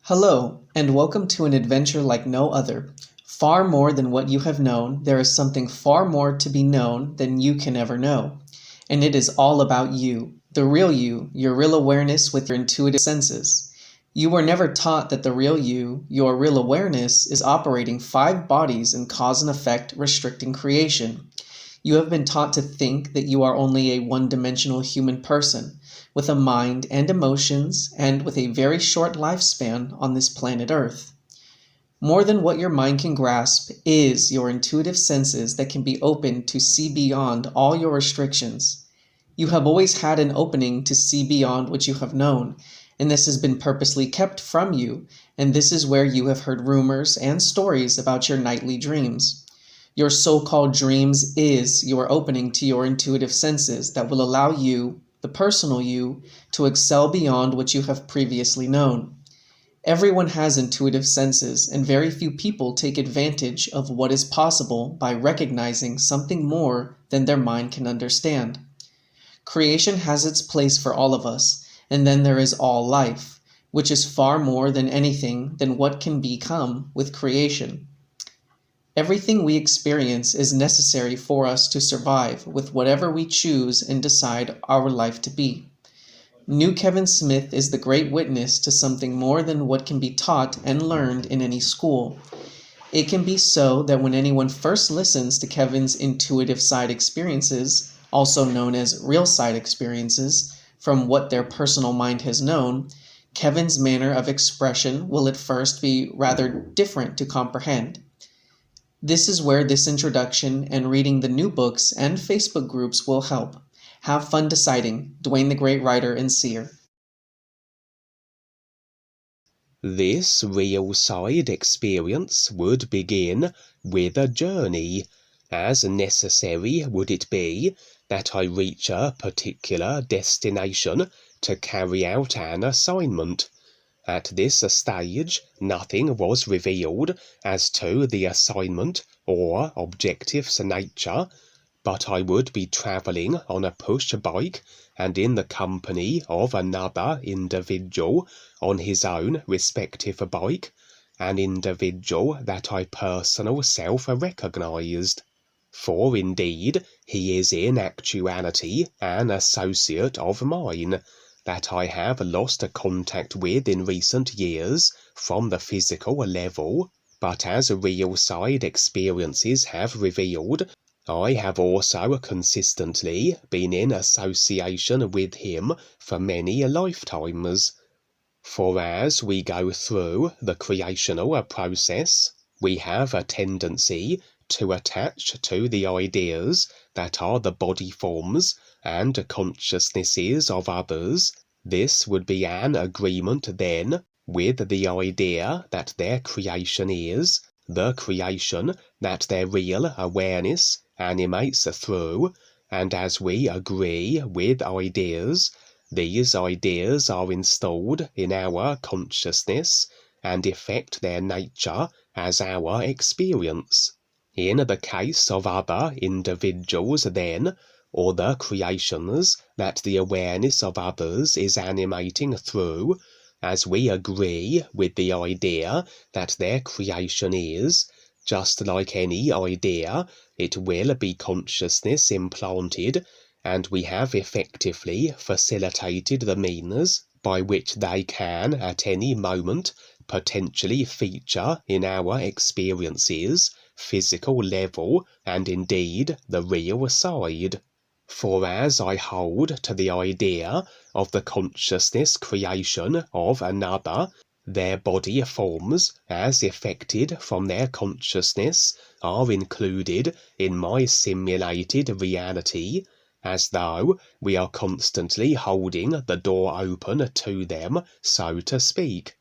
Hello, and welcome to an adventure like no other. Far more than what you have known, there is something far more to be known than you can ever know. And it is all about you, the real you, your real awareness with your intuitive senses. You were never taught that the real you, your real awareness, is operating 5 bodies in cause and effect, restricting creation. You have been taught to think that you are only a one-dimensional human person, with a mind and emotions, and with a very short lifespan on this planet Earth. More than what your mind can grasp is your intuitive senses that can be opened to see beyond all your restrictions. You have always had an opening to see beyond what you have known, and this has been purposely kept from you, and this is where you have heard rumors and stories about your nightly dreams. Your so-called dreams is your opening to your intuitive senses that will allow you, the personal you, to excel beyond what you have previously known. Everyone has intuitive senses, and very few people take advantage of what is possible by recognizing something more than their mind can understand. Creation has its place for all of us, and then there is all life, which is far more than anything than what can become with creation. Everything we experience is necessary for us to survive with whatever we choose and decide our life to be. New Kevin Smith is the great witness to something more than what can be taught and learned in any school. It can be so that when anyone first listens to Kevin's intuitive side experiences, also known as real side experiences, from what their personal mind has known, Kevin's manner of expression will at first be rather different to comprehend. This is where this introduction and reading the new books and Facebook groups will help. Have fun deciding. DUANE the Great Writer and Seer. This real side experience would begin with a journey. As necessary would it be that I reach a particular destination to carry out an assignment. At this stage, nothing was revealed as to the assignment or objective's nature, but I would be travelling on a push bike and in the company of another individual on his own respective bike, an individual that I personal self-recognised. For indeed, he is in actuality an associate of mine, that I have lost contact with in recent years from the physical level, but as real side experiences have revealed, I have also consistently been in association with him for many lifetimes. For as we go through the creational process, we have a tendency to attach to the ideas that are the body forms and consciousnesses of others. This would be an agreement then with the idea that their creation is the creation that their real awareness animates through, and as we agree with ideas, these ideas are installed in our consciousness and effect their nature as our experience. In the case of other individuals then, or the creations that the awareness of others is animating through, as we agree with the idea that their creation is, just like any idea, it will be consciousness implanted, and we have effectively facilitated the means by which they can at any moment potentially feature in our experiences, physical level, and indeed the real side. For as I hold to the idea of the consciousness creation of another, their body forms, as effected from their consciousness, are included in my simulated reality, as though we are constantly holding the door open to them, so to speak.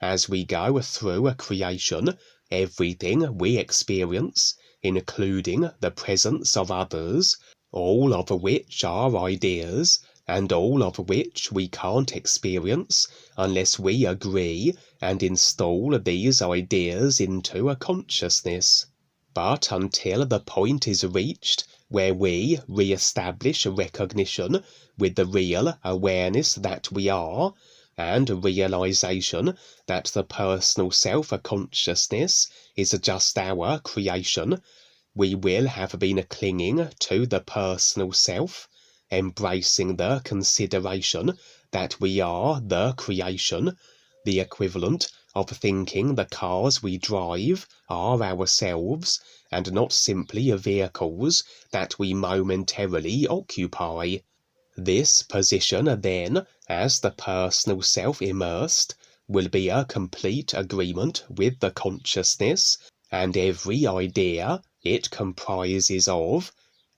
As we go through a creation, everything we experience, including the presence of others, all of which are ideas, and all of which we can't experience unless we agree and install these ideas into a consciousness. But until the point is reached where we re-establish recognition with the real awareness that we are, and realization that the personal self-consciousness is just our creation, we will have been clinging to the personal self, embracing the consideration that we are the creation, the equivalent of thinking the cars we drive are ourselves and not simply vehicles that we momentarily occupy. This position then, as the personal self immersed, will be a complete agreement with the consciousness and every idea it comprises of,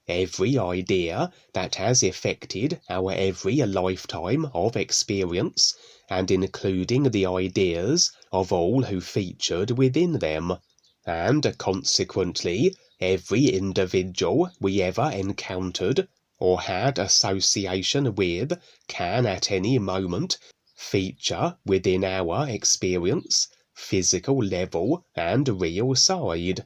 every idea that has affected our every lifetime of experience, and including the ideas of all who featured within them, and consequently every individual we ever encountered or had association with can at any moment feature within our experience, physical level and real side.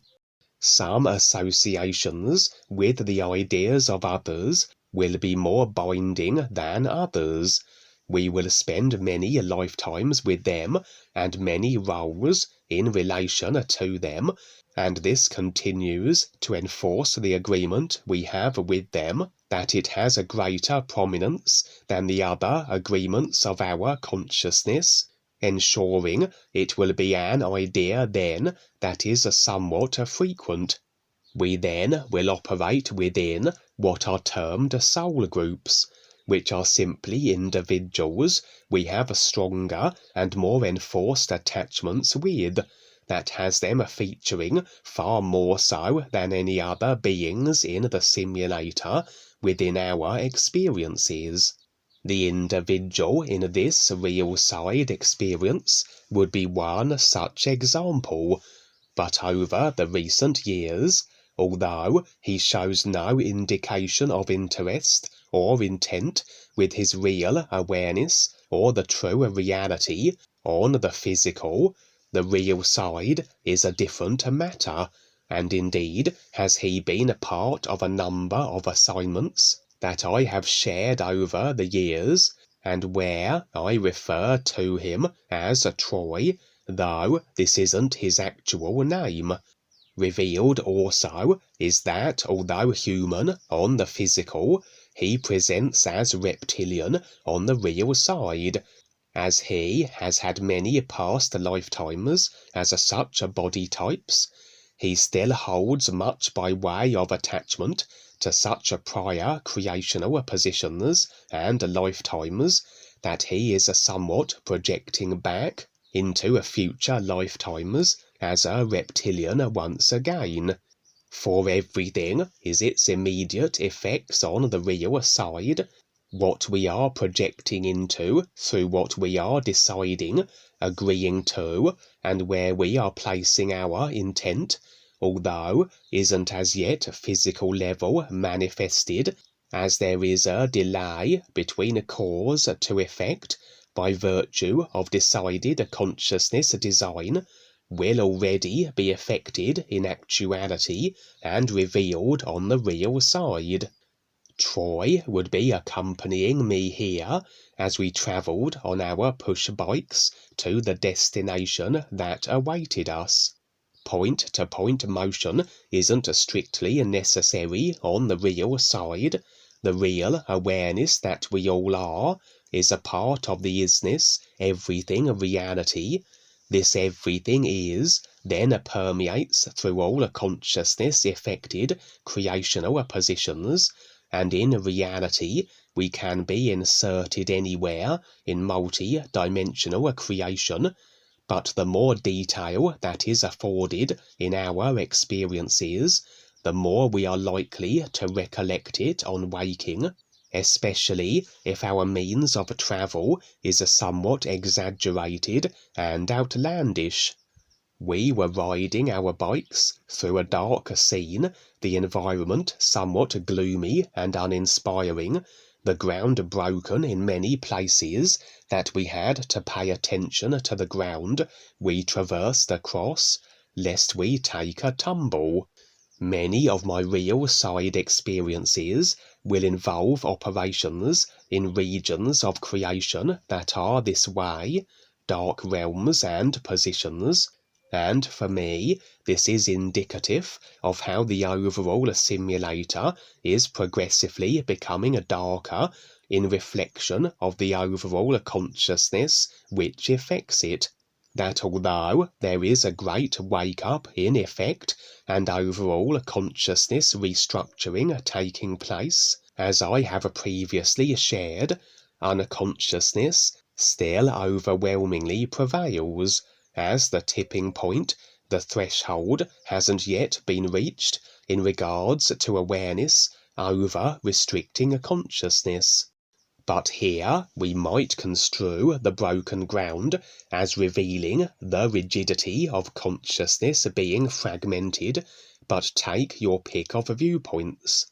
Some associations with the ideas of others will be more binding than others. We will spend many lifetimes with them and many roles in relation to them, and this continues to enforce the agreement we have with them that it has a greater prominence than the other agreements of our consciousness, ensuring it will be an idea then that is somewhat frequent. We then will operate within what are termed soul groups, which are simply individuals we have stronger and more enforced attachments with, that has them featuring far more so than any other beings in the simulator within our experiences. The individual in this real side experience would be one such example, but over the recent years, although he shows no indication of interest or intent with his real awareness or the true reality on the physical, the real side is a different matter, and indeed has he been a part of a number of assignments that I have shared over the years, and where I refer to him as Troy, though this isn't his actual name. Revealed also is that although human on the physical, he presents as reptilian on the real side, as he has had many past lifetimes as such body types. He still holds much by way of attachment to such prior creational positions and lifetimes that he is somewhat projecting back into future lifetimes as a reptilian once again. For everything is its immediate effects on the real side, what we are projecting into through what we are deciding, agreeing to, and where we are placing our intent, although isn't as yet physical level manifested, as there is a delay between cause to effect by virtue of decided consciousness design, will already be affected in actuality and revealed on the real side. Troy would be accompanying me here as we travelled on our push bikes to the destination that awaited us. Point-to-point motion isn't strictly necessary on the real side. The real awareness that we all are is a part of the isness, everything reality. This everything is, then permeates through all consciousness affected creational positions, and in reality we can be inserted anywhere in multi-dimensional creation, but the more detail that is afforded in our experiences, the more we are likely to recollect it on waking, especially if our means of travel is somewhat exaggerated and outlandish. We were riding our bikes through a dark scene, the environment somewhat gloomy and uninspiring, the ground broken in many places that we had to pay attention to the ground we traversed across, lest we take a tumble. Many of my real side experiences will involve operations in regions of creation that are this way, dark realms and positions, and for me this is indicative of how the overall simulator is progressively becoming darker in reflection of the overall consciousness which affects it. That although there is a great wake-up in effect and overall consciousness restructuring taking place, as I have previously shared, unconsciousness still overwhelmingly prevails, as the tipping point, the threshold, hasn't yet been reached in regards to awareness over restricting consciousness. But here we might construe the broken ground as revealing the rigidity of consciousness being fragmented, but take your pick of viewpoints.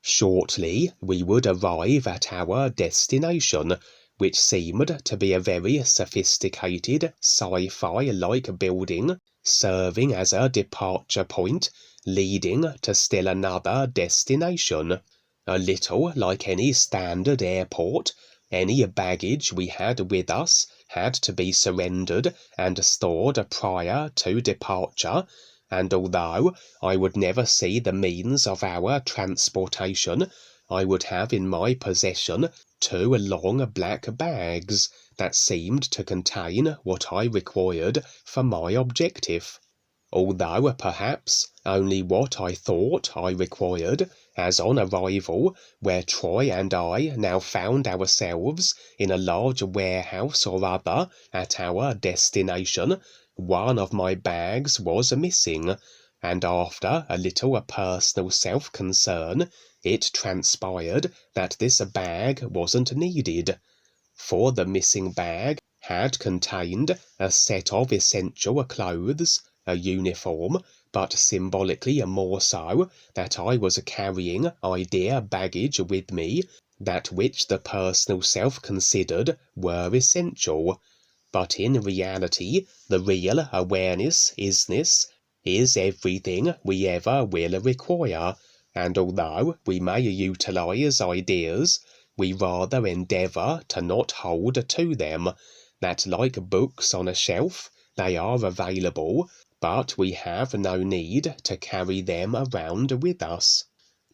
Shortly we would arrive at our destination, which seemed to be a very sophisticated sci-fi-like building, serving as a departure point, leading to still another destination. A little like any standard airport, any baggage we had with us had to be surrendered and stored prior to departure, and although I would never see the means of our transportation, I would have in my possession 2 long black bags that seemed to contain what I required for my objective, although perhaps only what I thought I required, as on arrival, where Troy and I now found ourselves in a large warehouse or other at our destination, one of my bags was missing, and after a little personal self-concern, it transpired that this bag wasn't needed, for the missing bag had contained a set of essential clothes, a uniform, but symbolically more so that I was carrying idea baggage with me, that which the personal self considered were essential. But in reality, the real awareness isness is everything we ever will require, and although we may utilize ideas, we rather endeavour to not hold to them, that like books on a shelf, they are available, but we have no need to carry them around with us.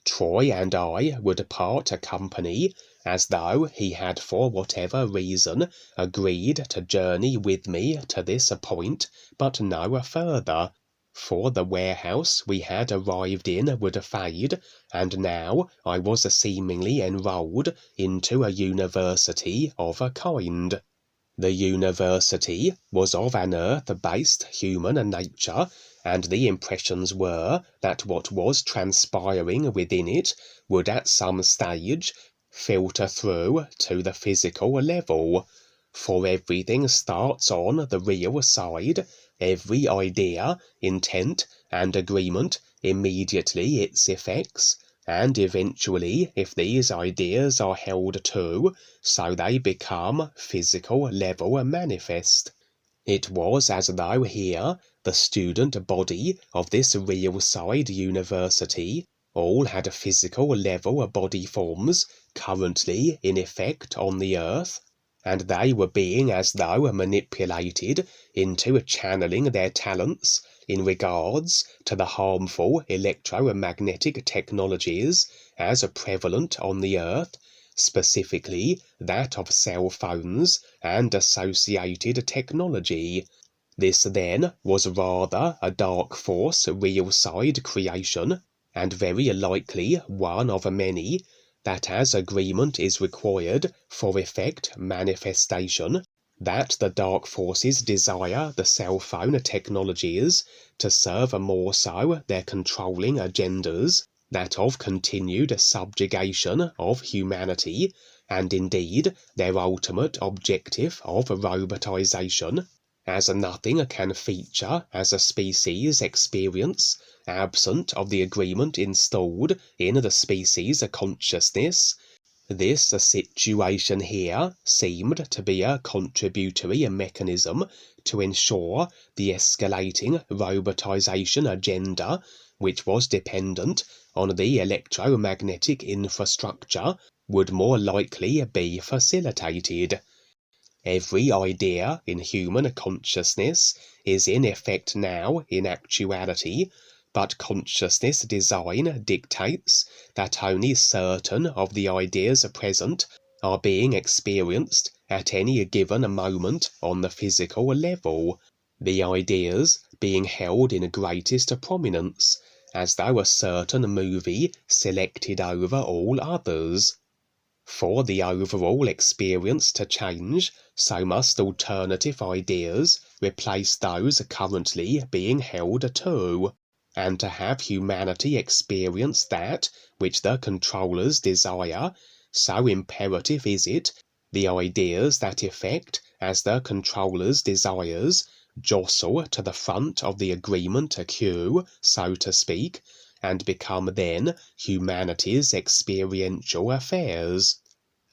Troy and I would part company, as though he had for whatever reason agreed to journey with me to this point, but no further, for the warehouse we had arrived in would fade, and now I was seemingly enrolled into a university of a kind. The university was of an earth-based human nature, and the impressions were that what was transpiring within it would at some stage filter through to the physical level. For everything starts on the real side, every idea, intent, and agreement immediately its effects, and eventually, if these ideas are held to, so they become physical level manifest. It was as though here the student body of this real side university all had physical level body forms currently in effect on the earth, and they were being as though manipulated into channeling their talents in regards to the harmful electromagnetic technologies as prevalent on the earth, specifically that of cell phones and associated technology. This then was rather a dark force real side creation, and very likely one of many, that as agreement is required for effect manifestation, that the dark forces desire the cell phone technologies to serve more so their controlling agendas, that of continued subjugation of humanity, and indeed their ultimate objective of robotization, as nothing can feature as a species experience absent of the agreement installed in the species consciousness. This situation here seemed to be a contributory mechanism to ensure the escalating robotization agenda, which was dependent on the electromagnetic infrastructure would more likely be facilitated. Every idea in human consciousness is in effect now in actuality, but consciousness design dictates that only certain of the ideas present are being experienced at any given moment on the physical level, the ideas being held in greatest prominence, as though a certain movie selected over all others. For the overall experience to change, so must alternative ideas replace those currently being held too, and to have humanity experience that which the controllers desire, so imperative is it, the ideas that effect as the controllers' desires jostle to the front of the agreement queue, so to speak, and become then humanity's experiential affairs.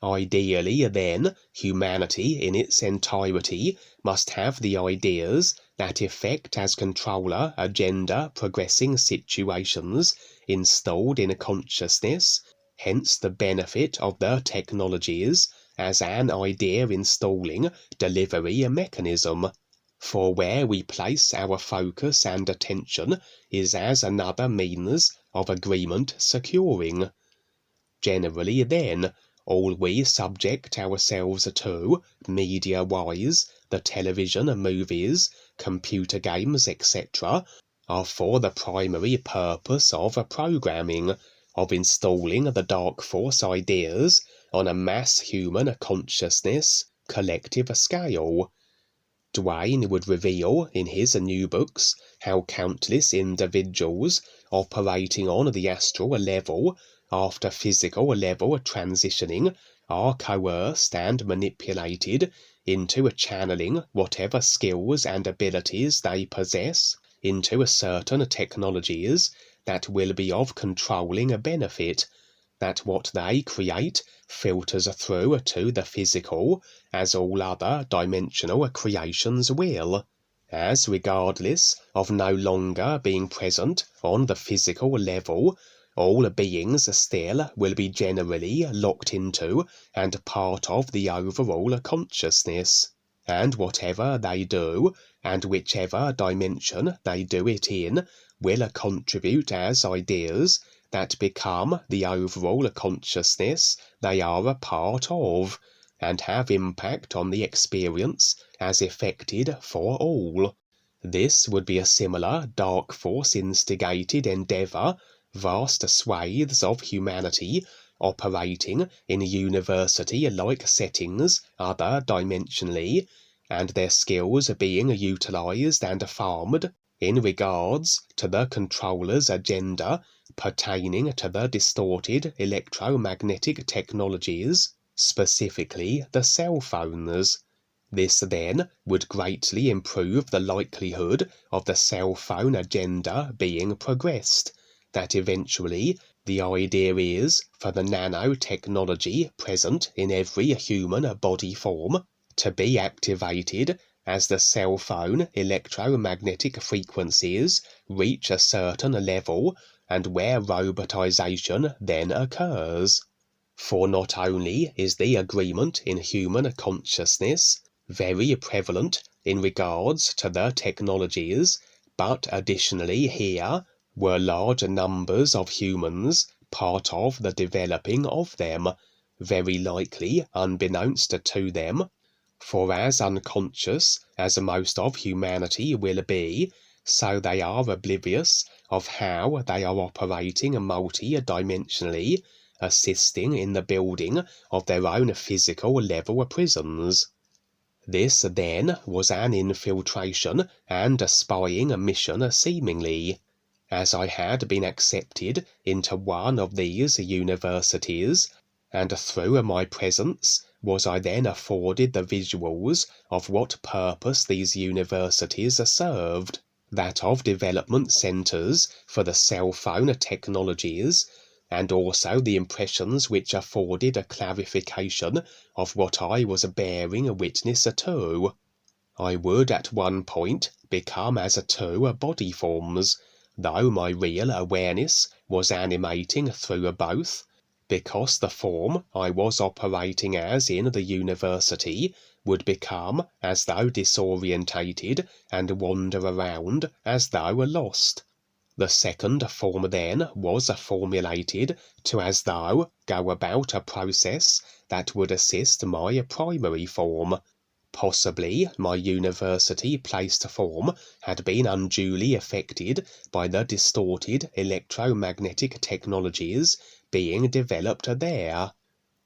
Ideally, then, humanity in its entirety must have the ideas that effect as controller agenda progressing situations installed in consciousness, hence the benefit of the technologies as an idea installing delivery mechanism. For where we place our focus and attention is as another means of agreement securing. Generally, then, all we subject ourselves to, media-wise, the television, movies, computer games, etc., are for the primary purpose of programming, of installing the dark force ideas on a mass human consciousness collective scale. DUANE would reveal in his new books how countless individuals operating on the astral level after physical level transitioning are coerced and manipulated into channeling whatever skills and abilities they possess into certain technologies that will be of controlling benefit, that what they create filters through to the physical, as all other dimensional creations will, as regardless of no longer being present on the physical level, all beings still will be generally locked into and part of the overall consciousness, and whatever they do, and whichever dimension they do it in, will contribute as ideas that become the overall consciousness they are a part of, and have impact on the experience as effected for all. This would be a similar dark force instigated endeavour, vast swathes of humanity operating in university-like settings other dimensionally, and their skills being utilised and farmed in regards to the controller's agenda pertaining to the distorted electromagnetic technologies, specifically the cell phones. This then would greatly improve the likelihood of the cell phone agenda being progressed, that eventually the idea is for the nanotechnology present in every human body form to be activated as the cell phone electromagnetic frequencies reach a certain level and where robotization then occurs. For not only is the agreement in human consciousness very prevalent in regards to the technologies, but additionally here were large numbers of humans part of the developing of them, very likely unbeknownst to them, for as unconscious as most of humanity will be, so they are oblivious of how they are operating multi-dimensionally, assisting in the building of their own physical level prisons. This then was an infiltration and a spying mission seemingly, as I had been accepted into one of these universities, and through my presence was I then afforded the visuals of what purpose these universities served, that of development centres for the cell phone technologies, and also the impressions which afforded a clarification of what I was bearing witness to. I would at one point become as two body forms, though my real awareness was animating through both, because the form I was operating as in the university would become as though disorientated and wander around as though lost. The second form then was formulated to as though go about a process that would assist my primary form. Possibly my university-placed form had been unduly affected by the distorted electromagnetic technologies being developed there.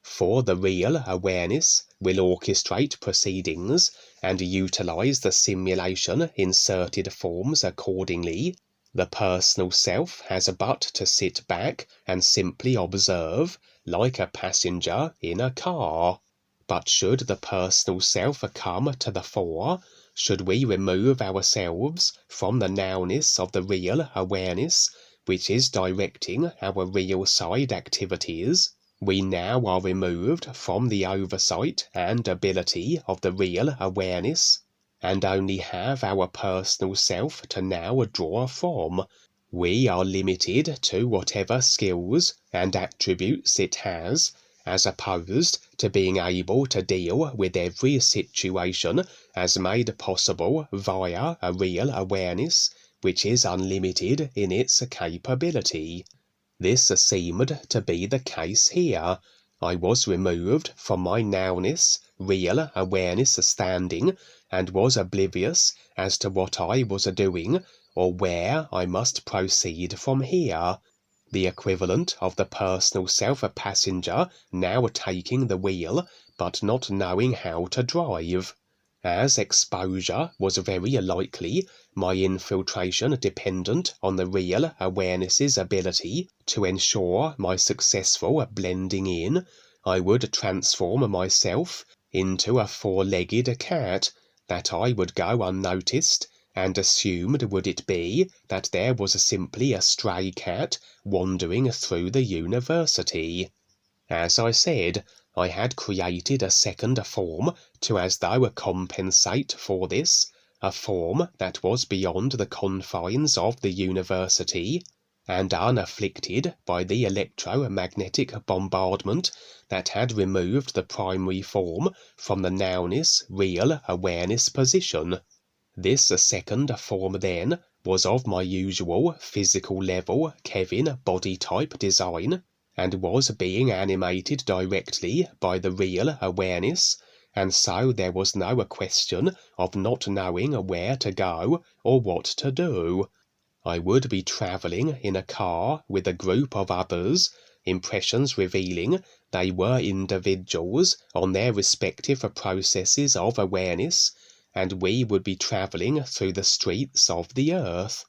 For the real awareness will orchestrate proceedings and utilize the simulation inserted forms accordingly. The personal self has but to sit back and simply observe, like a passenger in a car. But should the personal self come to the fore, should we remove ourselves from the nowness of the real awareness, which is directing our real side activities, we now are removed from the oversight and ability of the real awareness, and only have our personal self to now draw from. We are limited to whatever skills and attributes it has, as opposed to being able to deal with every situation as made possible via a real awareness, which is unlimited in its capability. This seemed to be the case here. I was removed from my nowness, real awareness standing, and was oblivious as to what I was doing or where I must proceed from here. The equivalent of the personal self passenger now taking the wheel, but not knowing how to drive. As exposure was very likely, my infiltration dependent on the real awareness's ability to ensure my successful blending in, I would transform myself into a four-legged cat, that I would go unnoticed, and assumed would it be that there was simply a stray cat wandering through the university. As I said, I had created a second form to as though compensate for this, a form that was beyond the confines of the university, and unafflicted by the electromagnetic bombardment that had removed the primary form from the nowness real awareness position. This second form then was of my usual physical level Kevin body type design, and was being animated directly by the real awareness, and so there was no question of not knowing where to go or what to do. I would be travelling in a car with a group of others, impressions revealing they were individuals on their respective processes of awareness, and we would be travelling through the streets of the earth.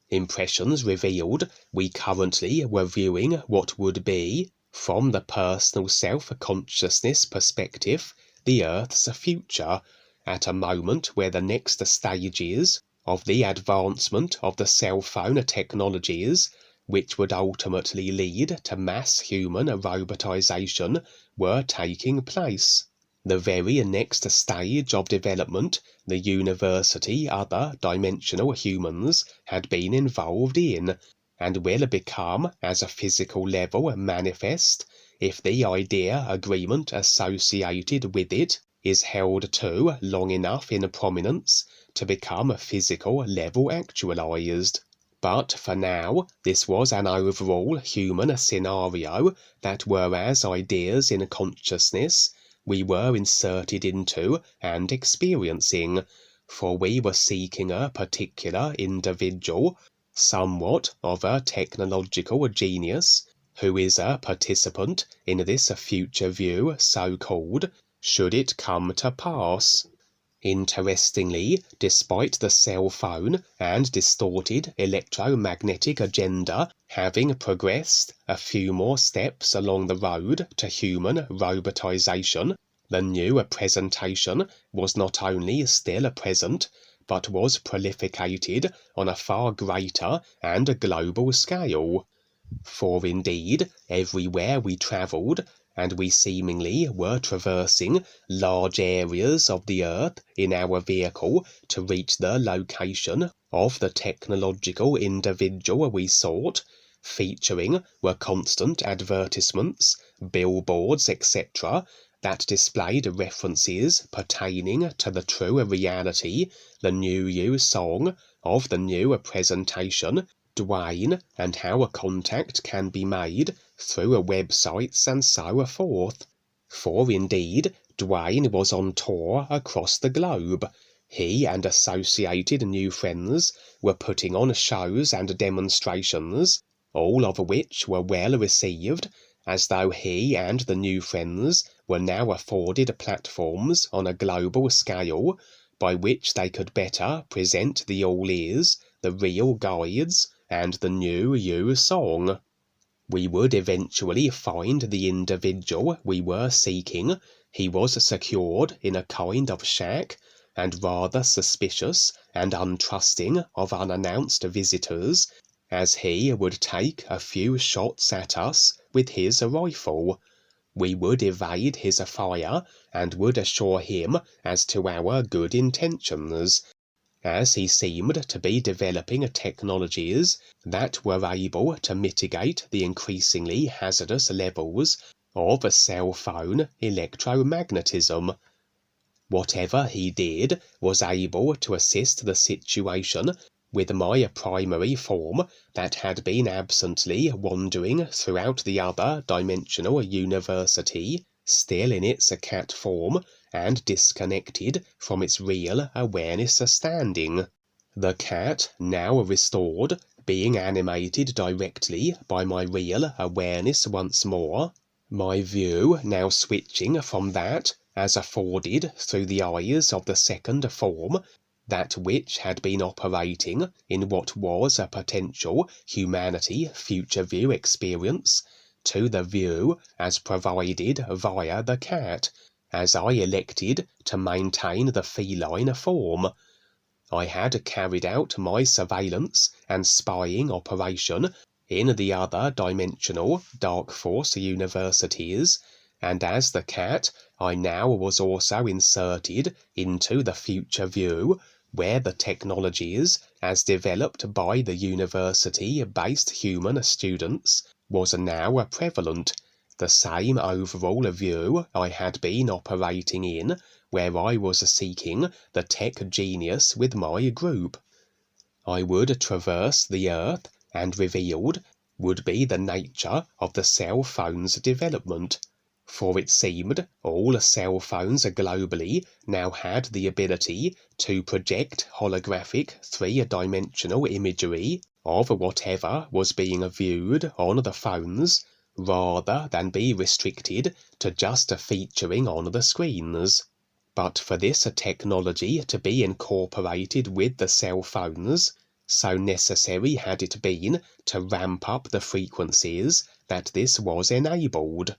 Impressions revealed we currently were viewing what would be, from the personal self-consciousness perspective, the Earth's future, at a moment where the next stages of the advancement of the cell phone technologies, which would ultimately lead to mass human robotization, were taking place. The very next stage of development the university other dimensional humans had been involved in, and will become as a physical level manifest if the idea agreement associated with it is held to long enough in prominence to become physical level actualized. But for now, this was an overall human scenario that, whereas ideas in consciousness we were inserted into and experiencing, for we were seeking a particular individual, somewhat of a technological genius, who is a participant in this future view so-called, should it come to pass. Interestingly, despite the cell phone and distorted electromagnetic agenda having progressed a few more steps along the road to human robotization, the new presentation was not only still present, but was prolificated on a far greater and global scale. For indeed, everywhere we travelled, and we seemingly were traversing large areas of the earth in our vehicle to reach the location of the technological individual we sought, featuring were constant advertisements, billboards, etc., that displayed references pertaining to the true reality, the new you song of the new presentation, DUANE, and how a contact can be made through websites and so forth. For indeed, DUANE was on tour across the globe. He and associated new friends were putting on shows and demonstrations, all of which were well received, as though he and the new friends were now afforded platforms on a global scale by which they could better present the all-ears, the real guides, and the new you song. We would eventually find the individual we were seeking. He was secured in a kind of shack, and rather suspicious and untrusting of unannounced visitors, as he would take a few shots at us with his rifle. We would evade his fire, and would assure him as to our good intentions, as he seemed to be developing technologies that were able to mitigate the increasingly hazardous levels of cell phone electromagnetism. Whatever he did was able to assist the situation with my primary form that had been absently wandering throughout the other dimensional university, still in its cat form and disconnected from its real awareness standing. The cat, now restored, being animated directly by my real awareness once more, my view now switching from that as afforded through the eyes of the second form, that which had been operating in what was a potential humanity future view experience, to the view as provided via the cat, as I elected to maintain the feline form. I had carried out my surveillance and spying operation in the other dimensional dark force universities, and as the cat I now was also inserted into the future view, where the technologies, as developed by the university-based human students, was now prevalent, the same overall view I had been operating in, where I was seeking the tech genius with my group. I would traverse the earth, and revealed would be the nature of the cell phone's development. For it seemed all cell phones globally now had the ability to project holographic three-dimensional imagery of whatever was being viewed on the phones, rather than be restricted to just featuring on the screens. But for this technology to be incorporated with the cell phones, so necessary had it been to ramp up the frequencies that this was enabled.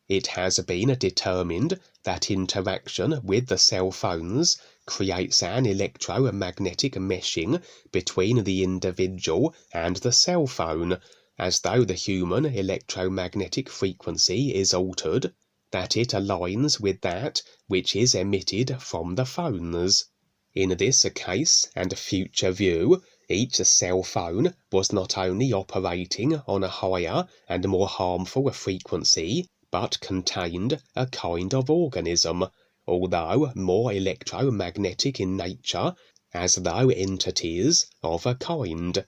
It has been determined that interaction with the cell phones creates an electromagnetic meshing between the individual and the cell phone, as though the human electromagnetic frequency is altered, that it aligns with that which is emitted from the phones. In this case and future view, each cell phone was not only operating on a higher and more harmful frequency, but contained a kind of organism, although more electromagnetic in nature, as though entities of a kind.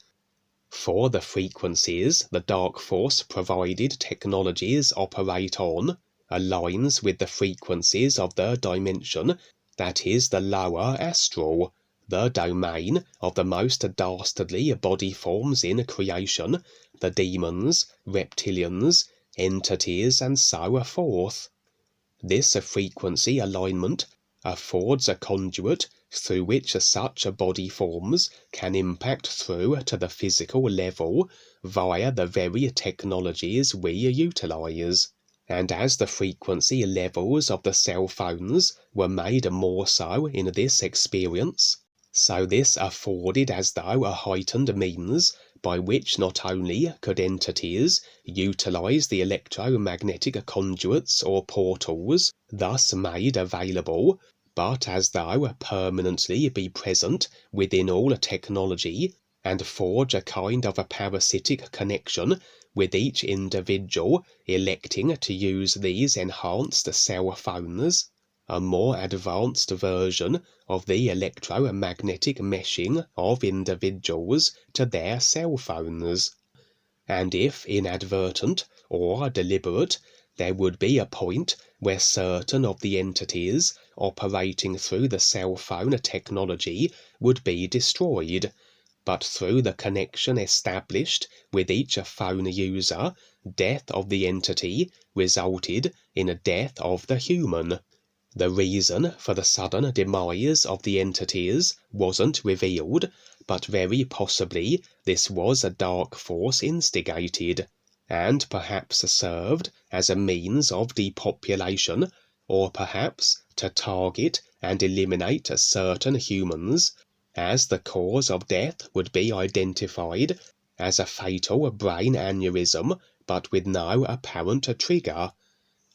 For the frequencies the dark force-provided technologies operate on aligns with the frequencies of the dimension that is the lower astral, the domain of the most dastardly body forms in creation, the demons, reptilians, entities, and so forth. This frequency alignment affords a conduit through which such body forms can impact through to the physical level via the very technologies we utilize. And as the frequency levels of the cell phones were made more so in this experience, so this afforded as though a heightened means by which not only could entities utilize the electromagnetic conduits or portals thus made available, but as though permanently be present within all technology, and forge a kind of a parasitic connection with each individual electing to use these enhanced cell phones, a more advanced version of the electromagnetic meshing of individuals to their cell phones. And if inadvertent or deliberate, there would be a point where certain of the entities operating through the cell phone technology would be destroyed, but through the connection established with each phone user, death of the entity resulted in a death of the human. The reason for the sudden demise of the entities wasn't revealed, but very possibly this was a dark force instigated, and perhaps served as a means of depopulation, or perhaps to target and eliminate certain humans, as the cause of death would be identified as a fatal brain aneurysm, but with no apparent trigger.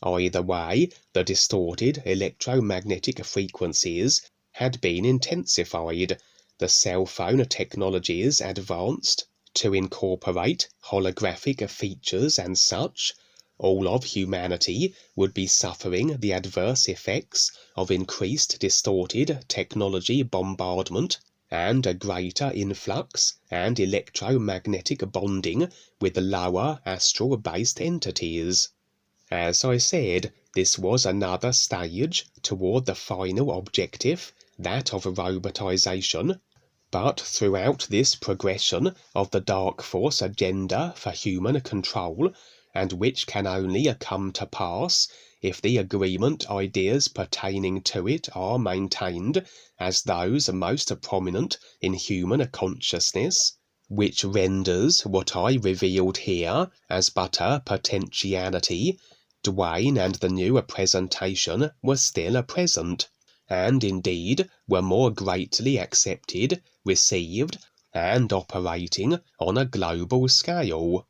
Either way, the distorted electromagnetic frequencies had been intensified, the cell phone technologies advanced to incorporate holographic features and such. All of humanity would be suffering the adverse effects of increased distorted technology bombardment and a greater influx and electromagnetic bonding with lower astral-based entities. As I said, this was another stage toward the final objective, that of robotization. But throughout this progression of the dark force agenda for human control, and which can only come to pass if the agreement ideas pertaining to it are maintained as those most prominent in human consciousness, which renders what I revealed here as but a potentiality, DUANE and the new presentation were still present, and indeed were more greatly accepted, received, and operating on a global scale.